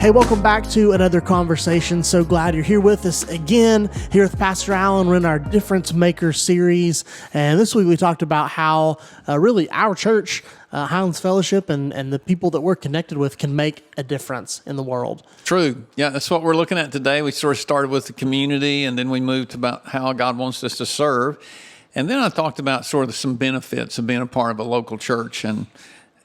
Hey, welcome back to another conversation. So glad you're here with us again. Here with Pastor Allen, we're in our Difference Maker series. And this week we talked about how really our church, Highlands Fellowship, and the people that we're connected with can make a difference in the world. True. Yeah, that's what we're looking at today. We sort of started with the community, and then we moved about how God wants us to serve. And then I talked about sort of some benefits of being a part of a local church. And,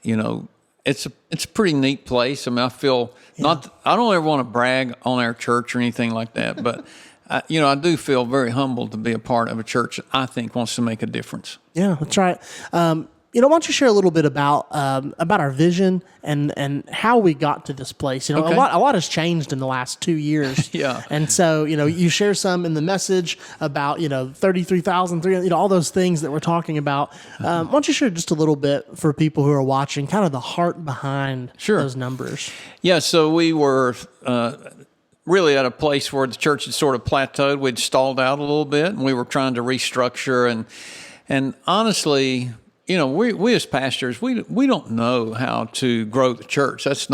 you know, it's a pretty neat place. I mean, I feel I don't ever want to brag on our church or anything like that, but I do feel very humbled to be a part of a church that I think wants to make a difference. Yeah, that's right. Why don't you share a little bit about our vision and how we got to this place? Okay. A lot has changed in the last 2 years. Yeah. And so, you share some in the message about, 33,300, all those things that we're talking about. Why don't you share just a little bit for people who are watching, kind of the heart behind those numbers? Yeah, so we were really at a place where the church had sort of plateaued. We'd stalled out a little bit, and we were trying to restructure. And honestly, we as pastors, we don't know how to grow the church. There's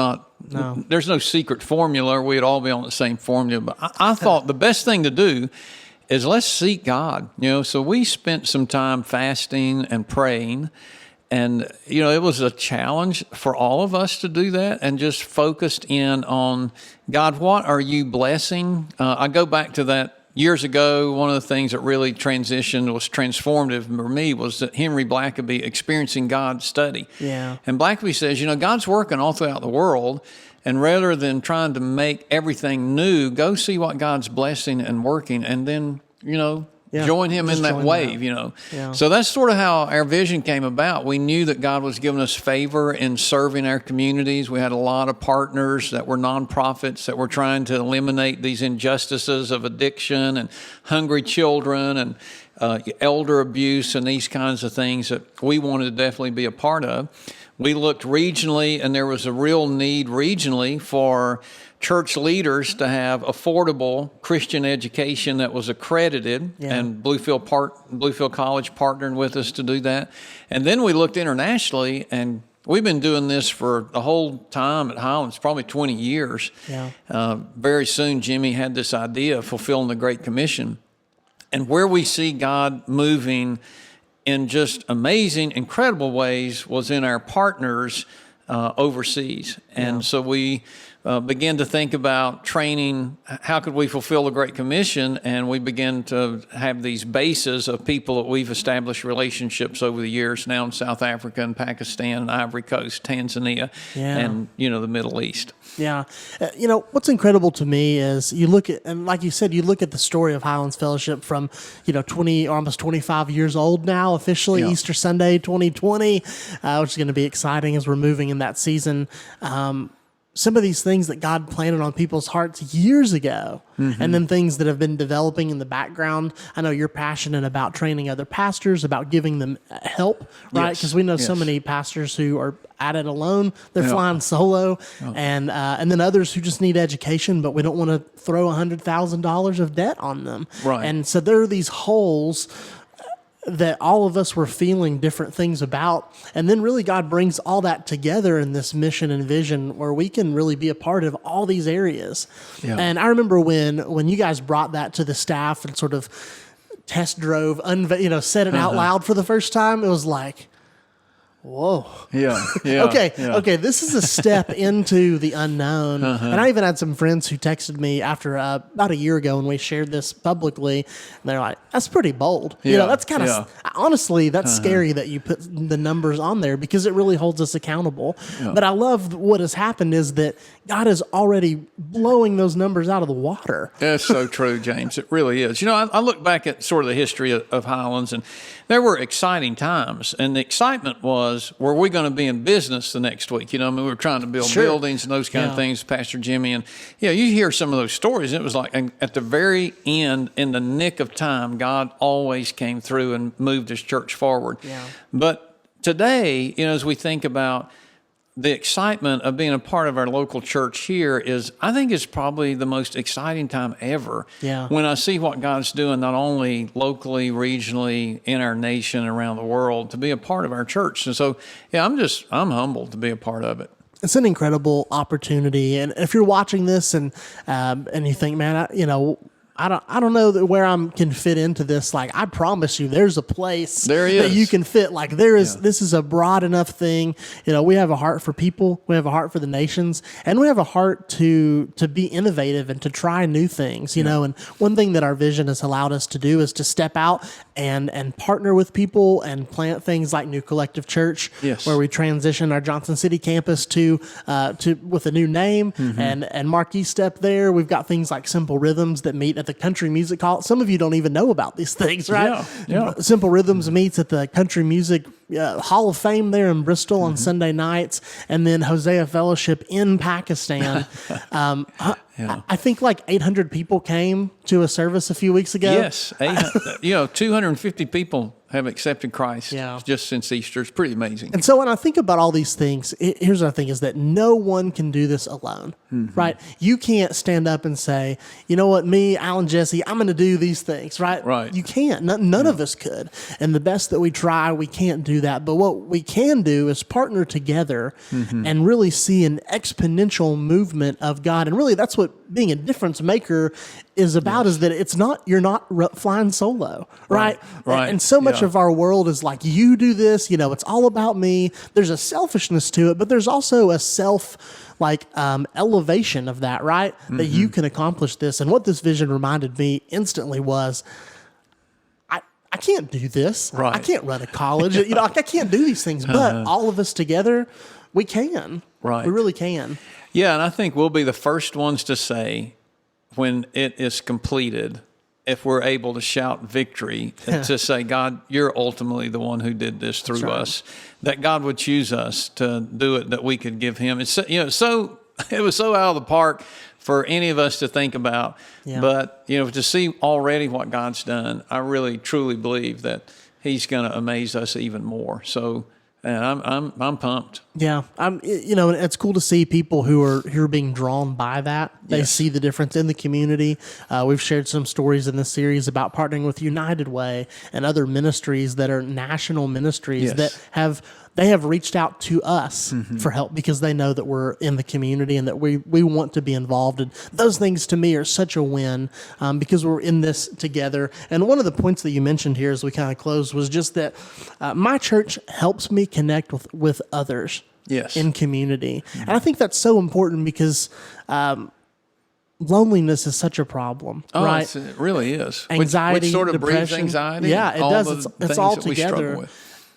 no secret formula. We'd all be on the same formula. But I thought the best thing to do is let's seek God. So we spent some time fasting and praying. And, it was a challenge for all of us to do that and just focused in on, God, what are you blessing? I go back to that. Years ago, one of the things that really was transformative for me was that Henry Blackaby, Experiencing God study. Yeah. And Blackaby says, God's working all throughout the world, and rather than trying to make everything new, go see what God's blessing and working, and then, join him in that wave, Yeah. So that's sort of how our vision came about. We knew that God was giving us favor in serving our communities. We had a lot of partners that were nonprofits that were trying to eliminate these injustices of addiction and hungry children and elder abuse and these kinds of things that we wanted to definitely be a part of. We looked regionally, and there was a real need regionally for church leaders to have affordable Christian education that was accredited, and Bluefield College partnered with us to do that. And then we looked internationally, and we've been doing this for the whole time at Highlands, probably 20 years. Yeah. Very soon, Jimmy had this idea of fulfilling the Great Commission. And where we see God moving in just amazing, incredible ways was in our partners overseas. And so we began to think about training, how could we fulfill the Great Commission, and we began to have these bases of people that we've established relationships over the years now in South Africa and Pakistan and Ivory Coast, Tanzania, and, the Middle East. Yeah. What's incredible to me is you look at, and like you said, you look at the story of Highlands Fellowship from, 20, almost 25 years old now, officially Easter Sunday, 2020, which is going to be exciting as we're moving in that season. Some of these things that God planted on people's hearts years ago, and then things that have been developing in the background. I know you're passionate about training other pastors, about giving them help, right? Because we know so many pastors who are at it alone. They're flying solo, and then others who just need education, but we don't want to throw $100,000 of debt on them. Right. And so there are these holes that all of us were feeling different things about. And then really God brings all that together in this mission and vision where we can really be a part of all these areas. Yeah. And I remember when you guys brought that to the staff and sort of test drove, said it out loud for the first time, it was like, whoa. Yeah. Okay. This is a step into the unknown. And I even had some friends who texted me after about a year ago when we shared this publicly. And they're like, that's pretty bold. That's kind of, honestly, that's scary that you put the numbers on there because it really holds us accountable. Yeah. But I love what has happened is that God is already blowing those numbers out of the water. That's so true, James. It really is. I look back at sort of the history of Highlands, and there were exciting times. And the excitement was, were we going to be in business the next week? We were trying to build buildings and those kind of things, Pastor Jimmy. And, you hear some of those stories. And it was like at the very end, in the nick of time, God always came through and moved his church forward. Yeah. But today, as we think about the excitement of being a part of our local church here I think is probably the most exciting time ever. Yeah. When I see what God's doing, not only locally, regionally, in our nation, around the world, to be a part of our church. And so, I'm humbled to be a part of it. it's an incredible opportunity. And if you're watching this and you think, man, I don't know where I can fit into this. Like, I promise you, there's a place that you can fit. Like, this is a broad enough thing. We have a heart for people. We have a heart for the nations, and we have a heart to be innovative and to try new things, and one thing that our vision has allowed us to do is to step out and partner with people and plant things like New Collective Church, where we transition our Johnson City campus to with a new name and marquee step there. We've got things like Simple Rhythms that meet at the Country Music Hall. Some of you don't even know about these things, right? Yeah. Simple Rhythms meets at the Country Music Hall of Fame there in Bristol on Sunday nights, and then Hosea Fellowship in Pakistan. I think like 800 people came to a service a few weeks ago. Yes, 250 people have accepted Christ just since Easter. It's pretty amazing. And so when I think about all these things, here's what I think is that no one can do this alone, right? You can't stand up and say, you know what, me, Alan, Jesse, I'm going to do these things, right? Right. You can't. None of us could. And the best that we try, we can't do that. But what we can do is partner together and really see an exponential movement of God. And really, that's what being a difference maker is about, is that you're not flying solo, right? Right. And so much of our world is like, you do this, it's all about me. There's a selfishness to it, but there's also a elevation of that, right? That you can accomplish this. And what this vision reminded me instantly was, I can't do this. Right. I can't run a college. I can't do these things, but all of us together, we can. Right. We really can. Yeah, and I think we'll be the first ones to say, when it is completed, if we're able to shout victory, to say, God, you're ultimately the one who did this through us, that God would choose us to do it, that we could give him. It's it was so out of the park for any of us to think about. Yeah. But, to see already what God's done, I really, truly believe that he's going to amaze us even more. So, and I'm pumped. Yeah, it's cool to see people who are being drawn by that. They see the difference in the community. We've shared some stories in this series about partnering with United Way and other ministries that are national ministries that have reached out to us for help because they know that we're in the community and that we want to be involved. And those things to me are such a win because we're in this together. And one of the points that you mentioned here as we kind of close was just that my church helps me connect with others in community. And I think that's so important because loneliness is such a problem, right? It really is. Anxiety, which sort of depression. breeds anxiety. Yeah, it does. It's all together.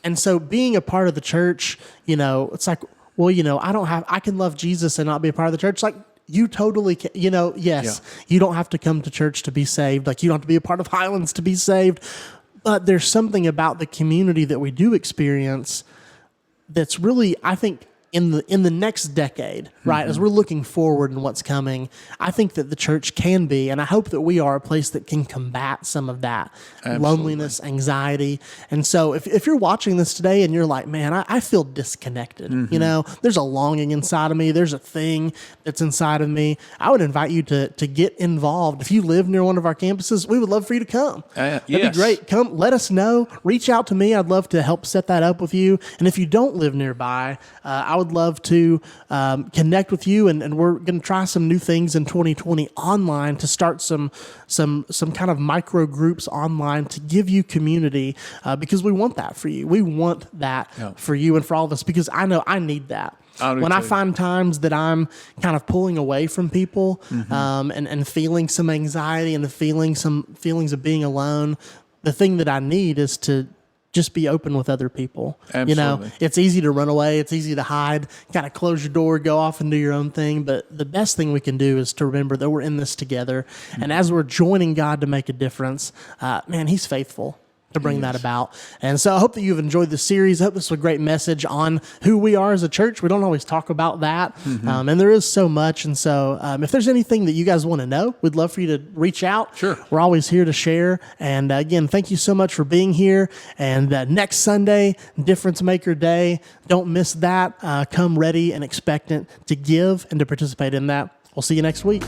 And so being a part of the church, it's like, well, I can love Jesus and not be a part of the church. Like, you totally can, you don't have to come to church to be saved. Like, you don't have to be a part of Highlands to be saved. But there's something about the community that we do experience that's really, I think, in the next decade, right, as we're looking forward and what's coming, I think that the church can be, and I hope that we are a place that can combat some of that loneliness, anxiety. And so if you're watching this today and you're like, man, I feel disconnected, there's a longing inside of me, there's a thing that's inside of me, I would invite you to get involved. If you live near one of our campuses, we would love for you to come. That'd be great. Come, let us know. Reach out to me. I'd love to help set that up with you. And if you don't live nearby, I would love to connect with you, and we're going to try some new things in 2020 online to start some kind of micro groups online to give you community because we want that for you. We want that for you and for all of us because I know I need that. I find times that I'm kind of pulling away from people and feeling some anxiety and some feelings of being alone, the thing that I need is to just be open with other people. Absolutely. It's easy to run away. It's easy to hide, kind of close your door, go off and do your own thing. But the best thing we can do is to remember that we're in this together. And as we're joining God to make a difference, man, he's faithful to bring that about. And so I hope that you've enjoyed the series. I hope this was a great message on who we are as a church. We don't always talk about that. And there is so much. And so if there's anything that you guys want to know, we'd love for you to reach out. Sure. We're always here to share. And again, thank you so much for being here. And next Sunday, Difference Maker Day. Don't miss that. Come ready and expectant to give and to participate in that. We'll see you next week.